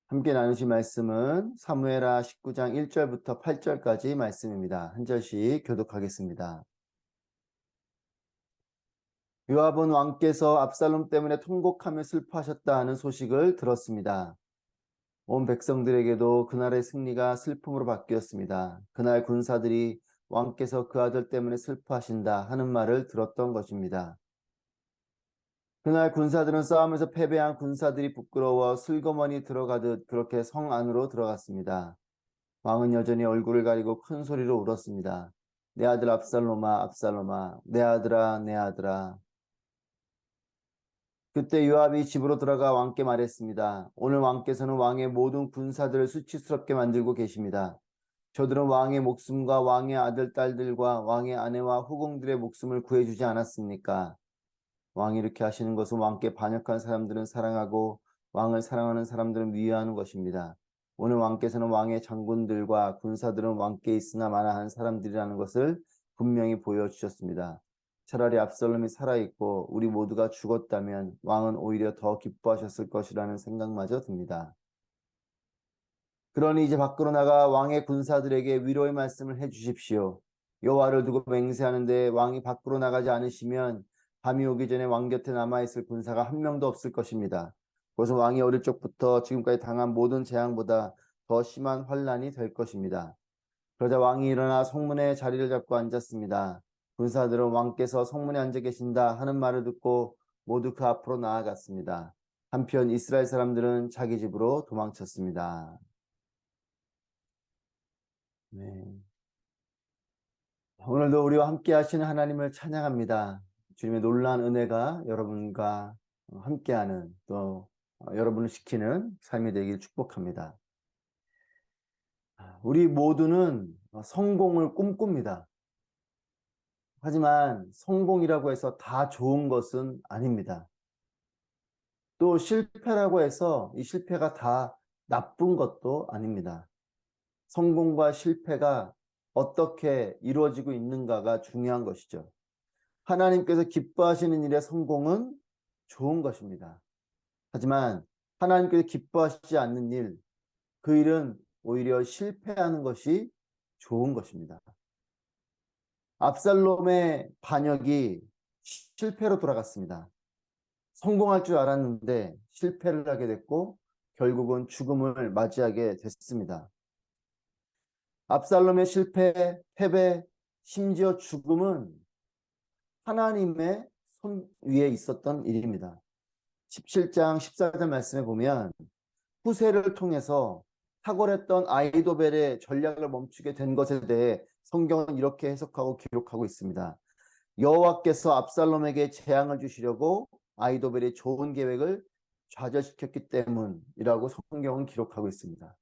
함께 나누실 말씀은 사무엘하 19장 1절부터 8절까지 말씀입니다. 한 절씩 교독하겠습니다. 요압은 왕께서 압살롬 때문에 통곡하며 슬퍼하셨다 하는 소식을 들었습니다. 온 백성들에게도 그날의 승리가 슬픔으로 바뀌었습니다. 그날 군사들이 왕께서 그 아들 때문에 슬퍼하신다 하는 말을 들었던 것입니다. 그날 군사들은 싸움에서 패배한 군사들이 부끄러워 슬그머니 들어가듯 그렇게 성 안으로 들어갔습니다. 왕은 여전히 얼굴을 가리고 큰 소리로 울었습니다. 내 아들 압살롬아, 압살롬아, 내 아들아, 내 아들아. 그때 요압이 집으로 들어가 왕께 말했습니다. 오늘 왕께서는 왕의 모든 군사들을 수치스럽게 만들고 계십니다. 저들은 왕의 목숨과 왕의 아들, 딸들과 왕의 아내와 후궁들의 목숨을 구해주지 않았습니까? 왕이 이렇게 하시는 것은 왕께 반역한 사람들은 사랑하고 왕을 사랑하는 사람들은 미워하는 것입니다. 오늘 왕께서는 왕의 장군들과 군사들은 왕께 있으나 마나한 사람들이라는 것을 분명히 보여주셨습니다. 차라리 압살롬이 살아있고 우리 모두가 죽었다면 왕은 오히려 더 기뻐하셨을 것이라는 생각마저 듭니다. 그러니 이제 밖으로 나가 왕의 군사들에게 위로의 말씀을 해주십시오. 여호와를 두고 맹세하는데 왕이 밖으로 나가지 않으시면 밤이 오기 전에 왕 곁에 남아있을 군사가 한 명도 없을 것입니다. 그것은 왕이 어릴 적부터 지금까지 당한 모든 재앙보다 더 심한 환란이 될 것입니다. 그러자 왕이 일어나 성문에 자리를 잡고 앉았습니다. 군사들은 왕께서 성문에 앉아 계신다 하는 말을 듣고 모두 그 앞으로 나아갔습니다. 한편 이스라엘 사람들은 자기 집으로 도망쳤습니다. 네. 오늘도 우리와 함께 하시는 하나님을 찬양합니다. 주님의 놀라운 은혜가 여러분과 함께하는 또 여러분을 지키는 삶이 되길 축복합니다. 우리 모두는 성공을 꿈꿉니다. 하지만 성공이라고 해서 다 좋은 것은 아닙니다. 또 실패라고 해서 이 실패가 다 나쁜 것도 아닙니다. 성공과 실패가 어떻게 이루어지고 있는가가 중요한 것이죠. 하나님께서 기뻐하시는 일의 성공은 좋은 것입니다. 하지만 하나님께서 기뻐하시지 않는 일, 그 일은 오히려 실패하는 것이 좋은 것입니다. 압살롬의 반역이 실패로 돌아갔습니다. 성공할 줄 알았는데 실패를 하게 됐고 결국은 죽음을 맞이하게 됐습니다. 압살롬의 실패, 패배, 심지어 죽음은 하나님의 손 위에 있었던 일입니다. 17장 14절 말씀에 보면 후세를 통해서 탁월했던 아이도벨의 전략을 멈추게 된 것에 대해 성경은 이렇게 해석하고 기록하고 있습니다. 여호와께서 압살롬에게 재앙을 주시려고 아이도벨의 좋은 계획을 좌절시켰기 때문이라고 성경은 기록하고 있습니다.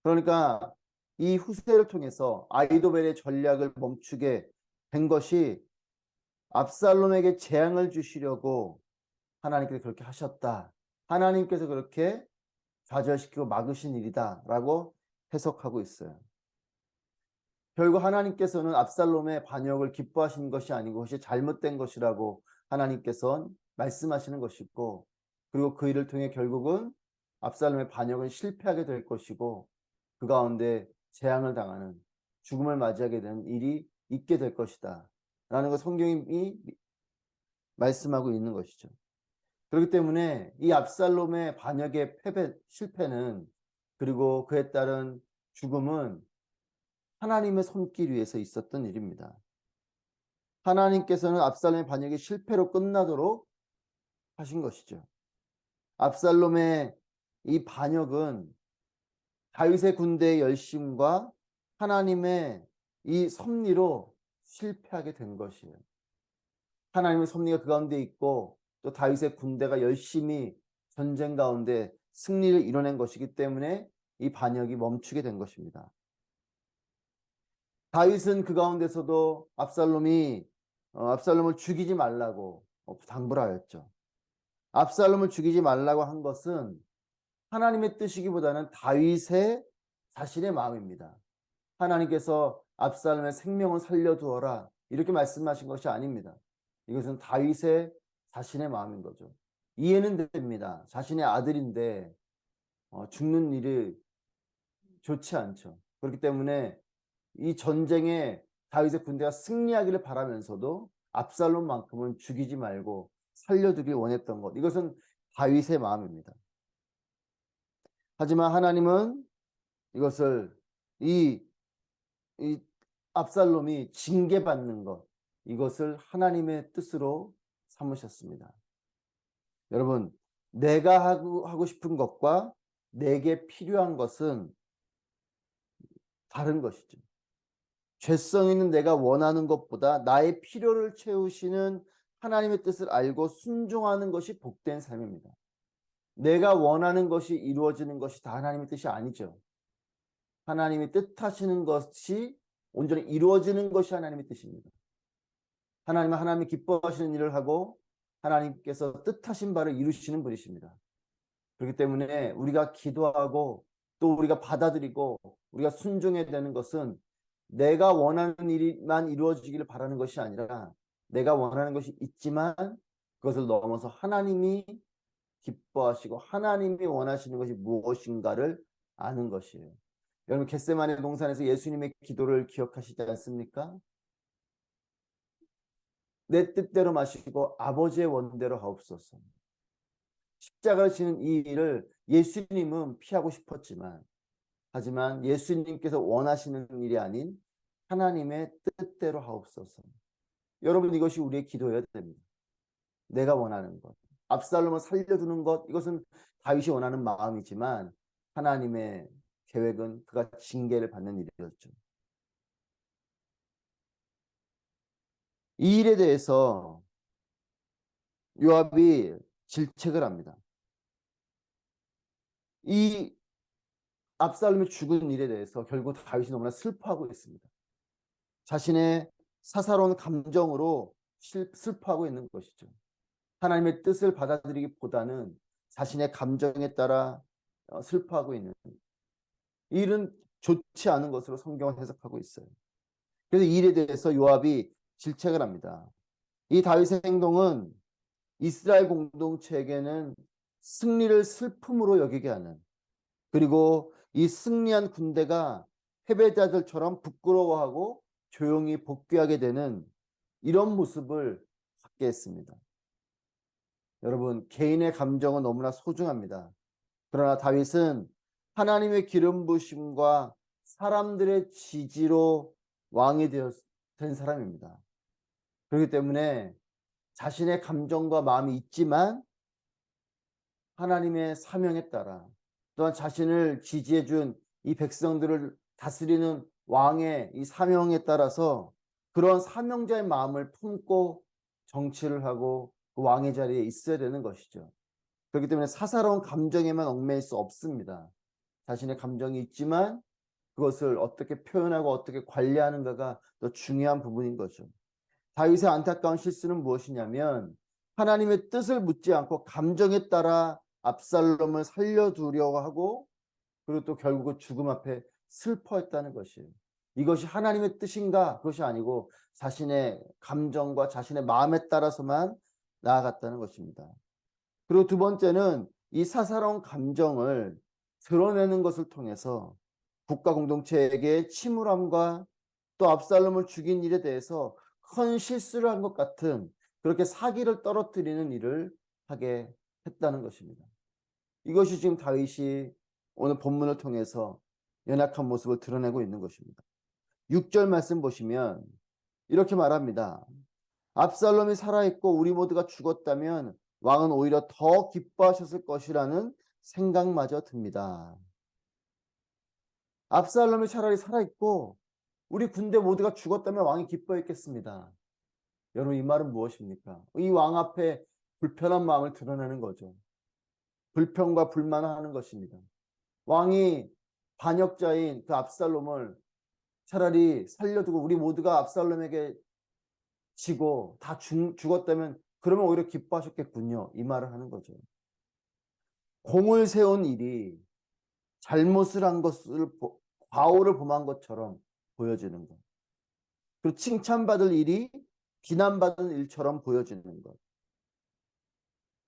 그러니까 이 후세를 통해서 아이도벨의 전략을 멈추게 된 것이 압살롬에게 재앙을 주시려고 하나님께서 그렇게 하셨다. 하나님께서 그렇게 좌절시키고 막으신 일이다 라고 해석하고 있어요. 결국 하나님께서는 압살롬의 반역을 기뻐하신 것이 아니고 그것이 잘못된 것이라고 하나님께서는 말씀하시는 것이고, 그리고 그 일을 통해 결국은 압살롬의 반역은 실패하게 될 것이고 그 가운데 재앙을 당하는, 죽음을 맞이하게 되는 일이 있게 될 것이다 라는 걸 성경이 말씀하고 있는 것이죠. 그렇기 때문에 이 압살롬의 반역의 패배, 실패는, 그리고 그에 따른 죽음은 하나님의 손길 위에서 있었던 일입니다. 하나님께서는 압살롬의 반역이 실패로 끝나도록 하신 것이죠. 압살롬의 이 반역은 다윗의 군대의 열심과 하나님의 이 섭리로 실패하게 된 것이에요. 하나님의 섭리가 그 가운데 있고 또 다윗의 군대가 열심히 전쟁 가운데 승리를 이뤄낸 것이기 때문에 이 반역이 멈추게 된 것입니다. 다윗은 그 가운데서도 압살롬을 죽이지 말라고 당부를 하였죠. 압살롬을 죽이지 말라고 한 것은 하나님의 뜻이기보다는 다윗의 자신의 마음입니다. 하나님께서 압살롬의 생명을 살려두어라 이렇게 말씀하신 것이 아닙니다. 이것은 다윗의 자신의 마음인 거죠. 이해는 됩니다. 자신의 아들인데 죽는 일이 좋지 않죠. 그렇기 때문에 이 전쟁에 다윗의 군대가 승리하기를 바라면서도 압살롬만큼은 죽이지 말고 살려두길 원했던 것. 이것은 다윗의 마음입니다. 하지만 하나님은 이것을 이 압살롬이 징계받는 것, 이것을 하나님의 뜻으로 삼으셨습니다. 여러분, 내가 하고 싶은 것과 내게 필요한 것은 다른 것이죠. 죄성 있는 내가 원하는 것보다 나의 필요를 채우시는 하나님의 뜻을 알고 순종하는 것이 복된 삶입니다. 내가 원하는 것이 이루어지는 것이 다 하나님의 뜻이 아니죠. 하나님이 뜻하시는 것이 온전히 이루어지는 것이 하나님의 뜻입니다. 하나님은 하나님이 기뻐하시는 일을 하고 하나님께서 뜻하신 바를 이루시는 분이십니다. 그렇기 때문에 우리가 기도하고 또 우리가 받아들이고 우리가 순종해야 되는 것은 내가 원하는 일만 이루어지기를 바라는 것이 아니라 내가 원하는 것이 있지만 그것을 넘어서 하나님이 기뻐하시고 하나님이 원하시는 것이 무엇인가를 아는 것이에요. 여러분, 겟세마네 동산에서 예수님의 기도를 기억하시지 않습니까? 내 뜻대로 마시고 아버지의 원대로 하옵소서. 십자가를 지는 이 일을 예수님은 피하고 싶었지만 하지만 예수님께서 원하시는 일이 아닌 하나님의 뜻대로 하옵소서. 여러분, 이것이 우리의 기도여야 됩니다. 내가 원하는 것. 압살롬을 살려두는 것, 이것은 다윗이 원하는 마음이지만 하나님의 계획은 그가 징계를 받는 일이었죠. 이 일에 대해서 요압이 질책을 합니다. 이 압살롬이 죽은 일에 대해서 결국 다윗이 너무나 슬퍼하고 있습니다. 자신의 사사로운 감정으로 슬퍼하고 있는 것이죠. 하나님의 뜻을 받아들이기보다는 자신의 감정에 따라 슬퍼하고 있는 이 일은 좋지 않은 것으로 성경을 해석하고 있어요. 그래서 이 일에 대해서 요압이 질책을 합니다. 이 다윗의 행동은 이스라엘 공동체에게는 승리를 슬픔으로 여기게 하는, 그리고 이 승리한 군대가 패배자들처럼 부끄러워하고 조용히 복귀하게 되는 이런 모습을 갖게 했습니다. 여러분, 개인의 감정은 너무나 소중합니다. 그러나 다윗은 하나님의 기름 부으심과 사람들의 지지로 왕이 된 사람입니다. 그렇기 때문에 자신의 감정과 마음이 있지만 하나님의 사명에 따라 또한 자신을 지지해 준 이 백성들을 다스리는 왕의 이 사명에 따라서 그런 사명자의 마음을 품고 정치를 하고 그 왕의 자리에 있어야 되는 것이죠. 그렇기 때문에 사사로운 감정에만 얽매일 수 없습니다. 자신의 감정이 있지만 그것을 어떻게 표현하고 어떻게 관리하는가가 더 중요한 부분인 거죠. 다윗의 안타까운 실수는 무엇이냐면 하나님의 뜻을 묻지 않고 감정에 따라 압살롬을 살려두려고 하고 그리고 또 결국은 죽음 앞에 슬퍼했다는 것이에요. 이것이 하나님의 뜻인가? 그것이 아니고 자신의 감정과 자신의 마음에 따라서만 나아갔다는 것입니다. 그리고 두 번째는 이 사사로운 감정을 드러내는 것을 통해서 국가 공동체에게 침울함과 또 압살롬을 죽인 일에 대해서 큰 실수를 한 것 같은 그렇게 사기를 떨어뜨리는 일을 하게 했다는 것입니다. 이것이 지금 다윗이 오늘 본문을 통해서 연약한 모습을 드러내고 있는 것입니다. 6절 말씀 보시면 이렇게 말합니다. 압살롬이 살아있고 우리 모두가 죽었다면 왕은 오히려 더 기뻐하셨을 것이라는 생각마저 듭니다. 압살롬이 차라리 살아있고 우리 군대 모두가 죽었다면 왕이 기뻐했겠습니다. 여러분, 이 말은 무엇입니까? 이 왕 앞에 불편한 마음을 드러내는 거죠. 불평과 불만을 하는 것입니다. 왕이 반역자인 그 압살롬을 차라리 살려두고 우리 모두가 압살롬에게 지고 다 죽었다면 그러면 오히려 기뻐하셨겠군요. 이 말을 하는 거죠. 공을 세운 일이 잘못을 한 것을 과오를 범한 것처럼 보여지는 것. 그리고 칭찬받을 일이 비난받은 일처럼 보여지는 것.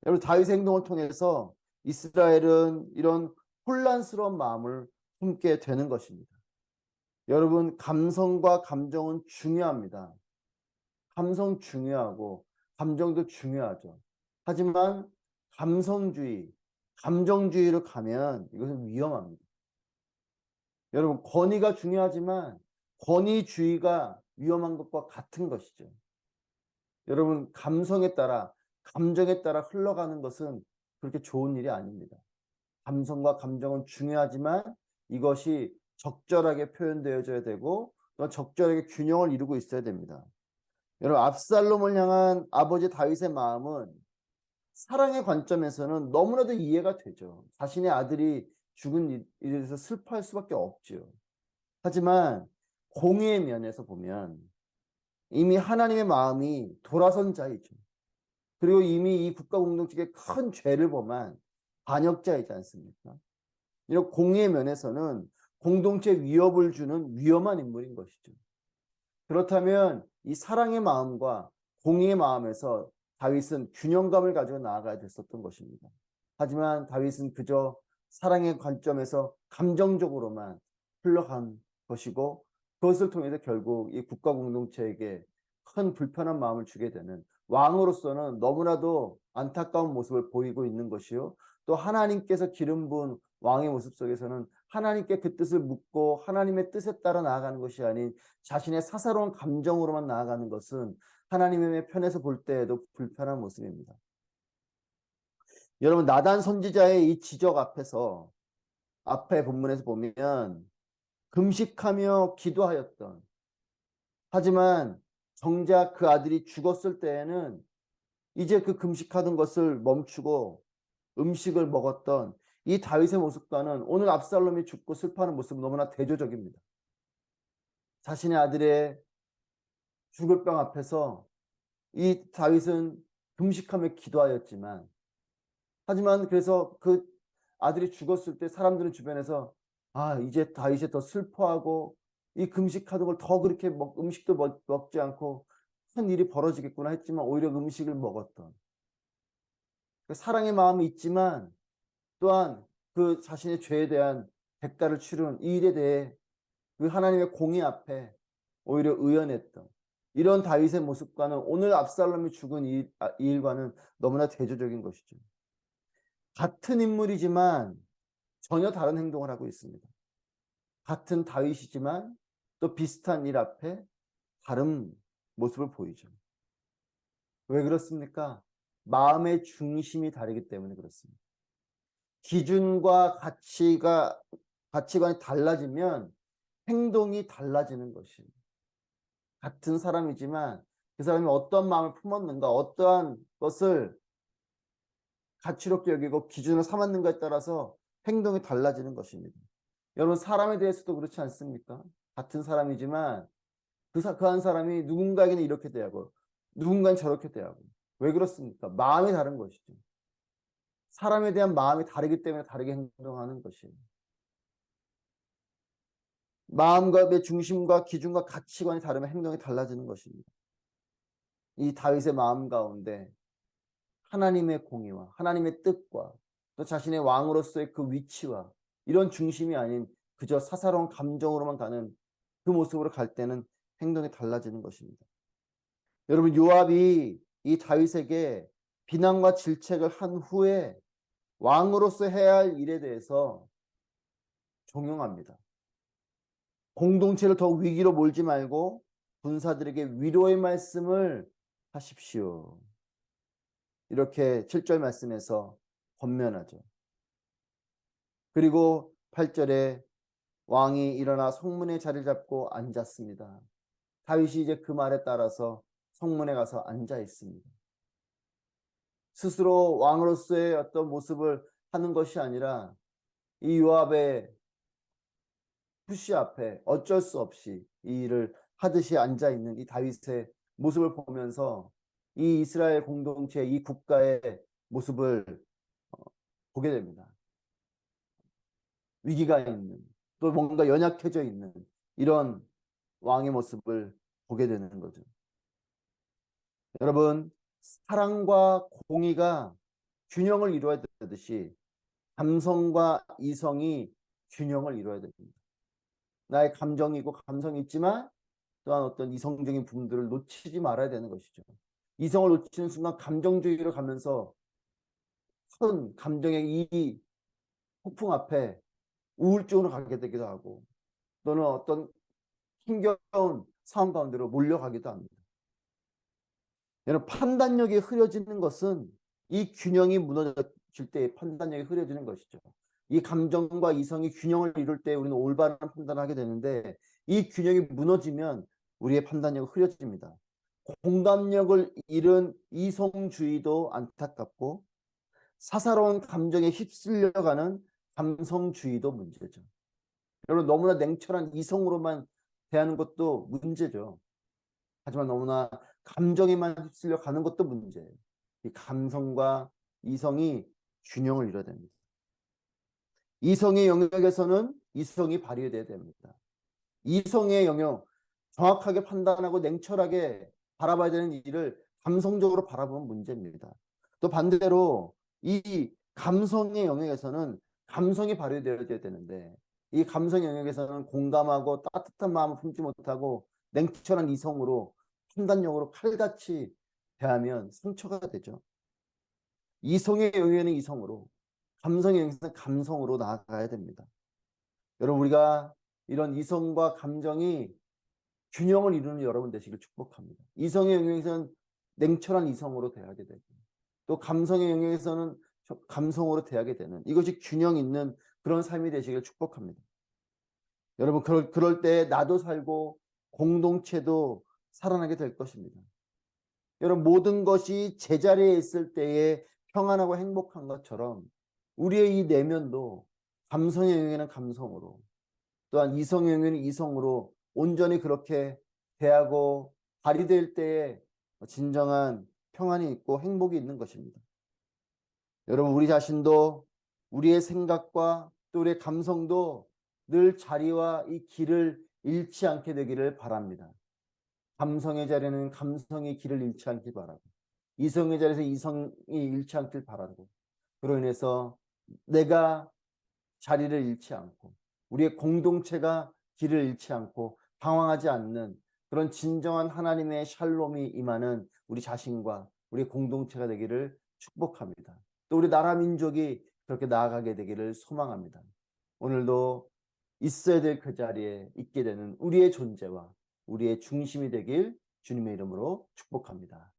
여러분, 다윗의 행동을 통해서 이스라엘은 이런 혼란스러운 마음을 품게 되는 것입니다. 여러분, 감성과 감정은 중요합니다. 감성 중요하고 감정도 중요하죠. 하지만 감성주의, 감정주의로 가면 이것은 위험합니다. 여러분, 권위가 중요하지만 권위주의가 위험한 것과 같은 것이죠. 여러분, 감성에 따라, 감정에 따라 흘러가는 것은 그렇게 좋은 일이 아닙니다. 감성과 감정은 중요하지만 이것이 적절하게 표현되어져야 되고 또 적절하게 균형을 이루고 있어야 됩니다. 여러분, 압살롬을 향한 아버지 다윗의 마음은 사랑의 관점에서는 너무나도 이해가 되죠. 자신의 아들이 죽은 일에 대해서 슬퍼할 수밖에 없죠. 하지만 공의의 면에서 보면 이미 하나님의 마음이 돌아선 자이죠. 그리고 이미 이 국가 공동체에 큰 죄를 범한 반역자이지 않습니까? 이런 공의의 면에서는 공동체 위협을 주는 위험한 인물인 것이죠. 그렇다면 이 사랑의 마음과 공의의 마음에서 다윗은 균형감을 가지고 나아가야 됐었던 것입니다. 하지만 다윗은 그저 사랑의 관점에서 감정적으로만 흘러간 것이고 그것을 통해서 결국 이 국가 공동체에게 큰 불편한 마음을 주게 되는 왕으로서는 너무나도 안타까운 모습을 보이고 있는 것이요. 또 하나님께서 기름 부은 왕의 모습 속에서는 하나님께 그 뜻을 묻고 하나님의 뜻에 따라 나아가는 것이 아닌 자신의 사사로운 감정으로만 나아가는 것은 하나님의 편에서 볼 때에도 불편한 모습입니다. 여러분, 나단 선지자의 이 지적 앞에서 앞에 본문에서 보면 금식하며 기도하였던, 하지만 정작 그 아들이 죽었을 때에는 이제 그 금식하던 것을 멈추고 음식을 먹었던 이 다윗의 모습과는 오늘 압살롬이 죽고 슬퍼하는 모습은 너무나 대조적입니다. 자신의 아들의 죽을 병 앞에서 이 다윗은 금식하며 기도하였지만, 하지만 그래서 그 아들이 죽었을 때 사람들은 주변에서 이제 다윗이 더 슬퍼하고 이 금식하던 걸 더 그렇게 음식도 먹지 않고 큰 일이 벌어지겠구나 했지만 오히려 음식을 먹었던 그 사랑의 마음이 있지만 또한 그 자신의 죄에 대한 대가를 치르는 이 일에 대해 그 하나님의 공의 앞에 오히려 의연했던 이런 다윗의 모습과는 오늘 압살롬이 죽은 이 일과는 너무나 대조적인 것이죠. 같은 인물이지만 전혀 다른 행동을 하고 있습니다. 같은 다윗이지만 또 비슷한 일 앞에 다른 모습을 보이죠. 왜 그렇습니까? 마음의 중심이 다르기 때문에 그렇습니다. 기준과 가치관이 달라지면 행동이 달라지는 것입니다. 같은 사람이지만 그 사람이 어떤 마음을 품었는가, 어떠한 것을 가치롭게 여기고 기준을 삼았는가에 따라서 행동이 달라지는 것입니다. 여러분, 사람에 대해서도 그렇지 않습니까? 같은 사람이지만 그 한 사람이 누군가에게는 이렇게 대하고 누군가는 저렇게 대하고. 왜 그렇습니까? 마음이 다른 것이죠. 사람에 대한 마음이 다르기 때문에 다르게 행동하는 것이에요. 마음과 내 중심과 기준과 가치관이 다르면 행동이 달라지는 것입니다. 이 다윗의 마음 가운데 하나님의 공의와 하나님의 뜻과 또 자신의 왕으로서의 그 위치와 이런 중심이 아닌 그저 사사로운 감정으로만 가는 그 모습으로 갈 때는 행동이 달라지는 것입니다. 여러분, 요압이 이 다윗에게 비난과 질책을 한 후에 왕으로서 해야 할 일에 대해서 종용합니다. 공동체를 더 위기로 몰지 말고 군사들에게 위로의 말씀을 하십시오. 이렇게 7절 말씀에서 권면하죠. 그리고 8절에 왕이 일어나 성문에 자리를 잡고 앉았습니다. 다윗이 이제 그 말에 따라서 성문에 가서 앉아 있습니다. 스스로 왕으로서의 어떤 모습을 하는 것이 아니라 이 요압의 푸시 앞에 어쩔 수 없이 이 일을 하듯이 앉아 있는 이 다윗의 모습을 보면서 이 이스라엘 공동체, 이 국가의 모습을 보게 됩니다. 위기가 있는, 또 뭔가 연약해져 있는 이런 왕의 모습을 보게 되는 거죠. 여러분, 사랑과 공의가 균형을 이루어야 되듯이 감성과 이성이 균형을 이루어야 됩니다. 나의 감정이고 감성이 있지만 또한 어떤 이성적인 부분들을 놓치지 말아야 되는 것이죠. 이성을 놓치는 순간 감정주의로 가면서 큰 감정의 이 폭풍 앞에 우울증으로 가게 되기도 하고 또는 어떤 힘겨운 상황 가운데로 몰려가기도 합니다. 여러분, 판단력이 흐려지는 것은 이 균형이 무너질 때 판단력이 흐려지는 것이죠. 이 감정과 이성이 균형을 이룰 때 우리는 올바른 판단을 하게 되는데 이 균형이 무너지면 우리의 판단력이 흐려집니다. 공감력을 잃은 이성주의도 안타깝고 사사로운 감정에 휩쓸려가는 감성주의도 문제죠. 여러분, 너무나 냉철한 이성으로만 대하는 것도 문제죠. 하지만 너무나 감정에만 휩쓸려 가는 것도 문제예요. 이 감성과 이성이 균형을 이뤄야 됩니다. 이성의 영역에서는 이성이 발휘돼야 됩니다. 이성의 영역, 정확하게 판단하고 냉철하게 바라봐야 되는 일을 감성적으로 바라보면 문제입니다. 또 반대로 이 감성의 영역에서는 감성이 발휘되어야 되는데 이 감성의 영역에서는 공감하고 따뜻한 마음을 품지 못하고 냉철한 이성으로 판단력으로 칼같이 대하면 상처가 되죠. 이성의 영역에는 이성으로, 감성의 영역에서는 감성으로 나아가야 됩니다. 여러분, 우리가 이런 이성과 감정이 균형을 이루는 여러분 되시길 축복합니다. 이성의 영역에서는 냉철한 이성으로 대하게 되고 또 감성의 영역에서는 감성으로 대하게 되는 이것이 균형 있는 그런 삶이 되시길 축복합니다. 여러분, 그럴 때 나도 살고 공동체도 살아나게 될 것입니다. 여러분, 모든 것이 제자리에 있을 때에 평안하고 행복한 것처럼 우리의 이 내면도 감성의 영역에는 감성으로 또한 이성의 영역에는 이성으로 온전히 그렇게 대하고 발휘될 때에 진정한 평안이 있고 행복이 있는 것입니다. 여러분, 우리 자신도 우리의 생각과 또 우리의 감성도 늘 자리와 이 길을 잃지 않게 되기를 바랍니다. 감성의 자리는 감성의 길을 잃지 않길 바라고 이성의 자리에서 이성이 잃지 않길 바라고 그로 인해서 내가 자리를 잃지 않고 우리의 공동체가 길을 잃지 않고 방황하지 않는 그런 진정한 하나님의 샬롬이 임하는 우리 자신과 우리 공동체가 되기를 축복합니다. 또 우리 나라 민족이 그렇게 나아가게 되기를 소망합니다. 오늘도 있어야 될 그 자리에 있게 되는 우리의 존재와 우리의 중심이 되길 주님의 이름으로 축복합니다.